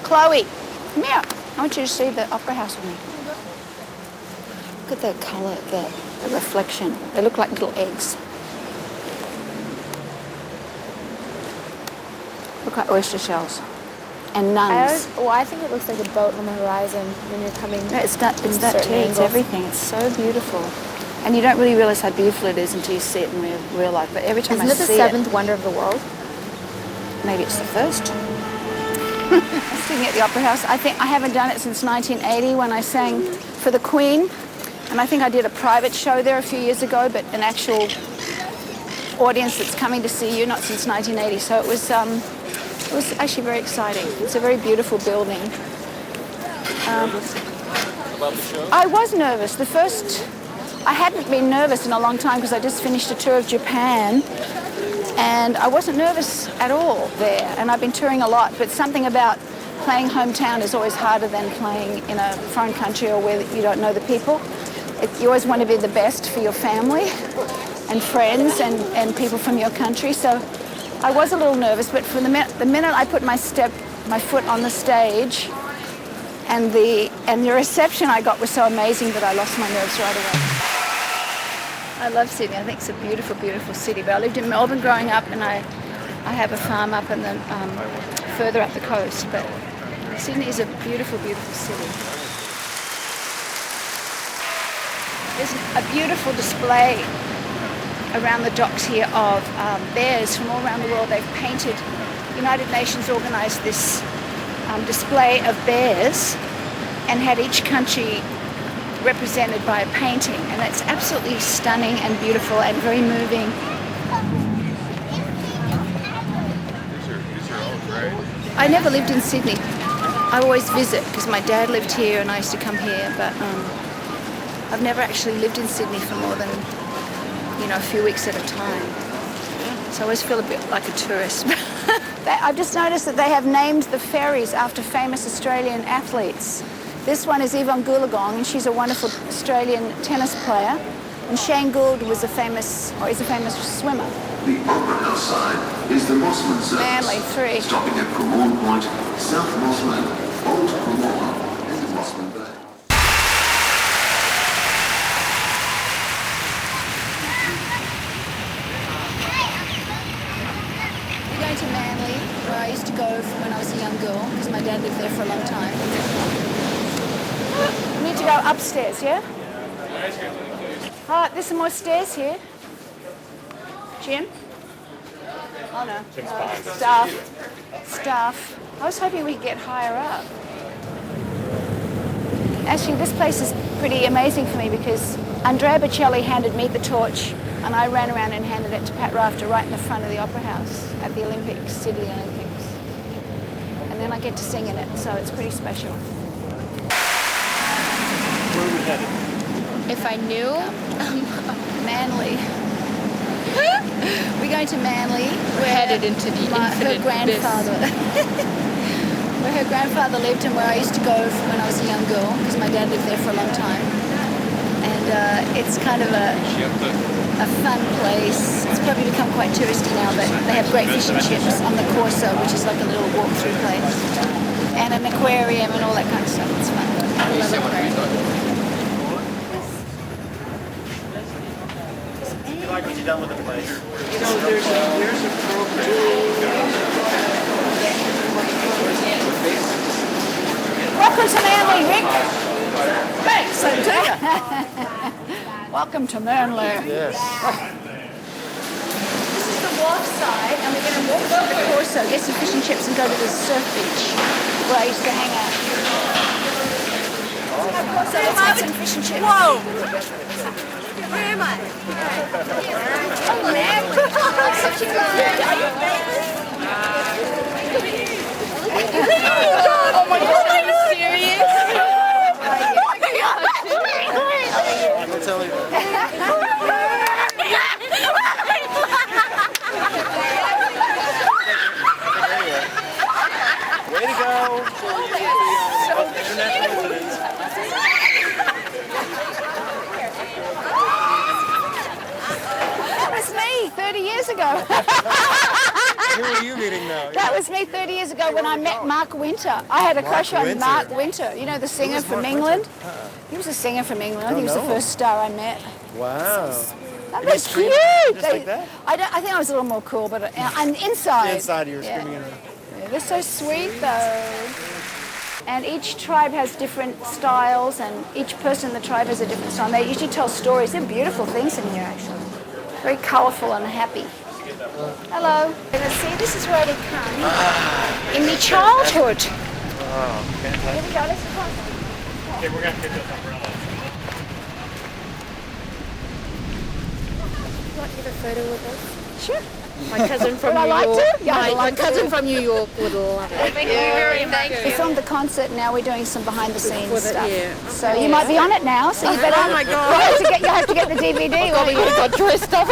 Chloe, come here. I want you to see the opera house with me. Look at the colour, the reflection. They look like little eggs. Look like oyster shells. And nuns. I think it looks like a boat on the horizon when you're coming. No, it's that too. It's everything. It's so beautiful. And you don't really realise how beautiful it is until you see it in real life. But every time I see it... Isn't it the seventh wonder of the world? Maybe it's the first. Singing at the Opera House. I think I haven't done it since 1980 when I sang for the Queen. And I think I did a private show there a few years ago, but an actual audience that's coming to see you, not since 1980. So it was actually very exciting. It's a very beautiful building. About the show? I was nervous. I hadn't been nervous in a long time because I just finished a tour of Japan. And I wasn't nervous at all there. And I've been touring a lot, but something about playing hometown is always harder than playing in a foreign country or where you don't know the people. You always want to be the best for your family and friends and people from your country. So I was a little nervous, but from the minute I put my foot on the stage, and the reception I got was so amazing that I lost my nerves right away. I love Sydney. I think it's a beautiful, beautiful city. But I lived in Melbourne growing up, and I have a farm up in the further up the coast. But Sydney is a beautiful, beautiful city. There's a beautiful display around the docks here of bears from all around the world. They've painted. United Nations organised this display of bears and had each country represented by a painting, and it's absolutely stunning and beautiful and very moving. These are all great. I never lived in Sydney. I always visit because my dad lived here and I used to come here, but I've never actually lived in Sydney for more than a few weeks at a time. So I always feel a bit like a tourist. I've just noticed that they have named the ferries after famous Australian athletes. This one is Yvonne Goolagong, and she's a wonderful Australian tennis player. And Shane Gould is a famous swimmer. The Opera House side is the Mossman service. Manly 3. Stopping at Cremorne Point, South Mossman, Old Cremorne, and Mossman Bay. We're going to Manly, where I used to go when I was a young girl, because my dad lived there for a long time. We need to go upstairs, yeah? There's some more stairs here. Jim? Oh no. Staff. I was hoping we could get higher up. Actually, this place is pretty amazing for me because Andrea Bocelli handed me the torch and I ran around and handed it to Pat Rafter right in the front of the Opera House at the Olympics, City Olympics. And then I get to sing in it, so it's pretty special. Where are we headed? If I knew, Manly. We're going to Manly. we're headed into the infinite abyss. Where her grandfather lived and where I used to go when I was a young girl, because my dad lived there for a long time. And it's kind of a fun place. It's probably become quite touristy now, but they have great fish and chips on the Corso, which is like a little walk-through place. And an aquarium and all that kind of stuff. It's fun. I love aquarium. Like when you're done with the place. There's a program. Welcome to Manly, Rick. Thanks, same to you. Welcome to Manly. Yes. This is the wharf side, and we're going to walk through the Corso, get some fish and chips, and go to the surf beach where I used to hang out. So let's have some fish and chips. Whoa! Where am I? Oh, Manly. Such a good. Are you famous? Oh my God. Are you serious? Don't tell me that. Way to go for international residents. That was me 30 years ago. Who are you meeting now? That was me 30 years ago when I met Mark Winter. I had a crush on Winter. Mark Winter. You know, the singer from England? He was a singer from England. I think he was the first star I met. Wow. That You was screamed cute. just like that? I think I was a little more cool, but and inside. Inside you were Yeah. screaming at her. Yeah, they're so sweet though. And each tribe has different styles, and each person in the tribe has a different style. And they usually tell stories. They're beautiful things in here, actually. Very colourful and happy. Hello. And see, this is where we come in my childhood. Oh, okay. Here we go. Let's come. Okay, we're gonna pick this umbrella. Want to get a photo with us? Sure. My cousin from Would I New like York. to? Yeah, I'd my like cousin to. from New York would love it. Thank you very much. We filmed the concert, now we're doing some behind the scenes For the- stuff. yeah. So you might be on it now, so you better. Oh my God. You have to get the DVD. Oh, we won't you? got dressed up.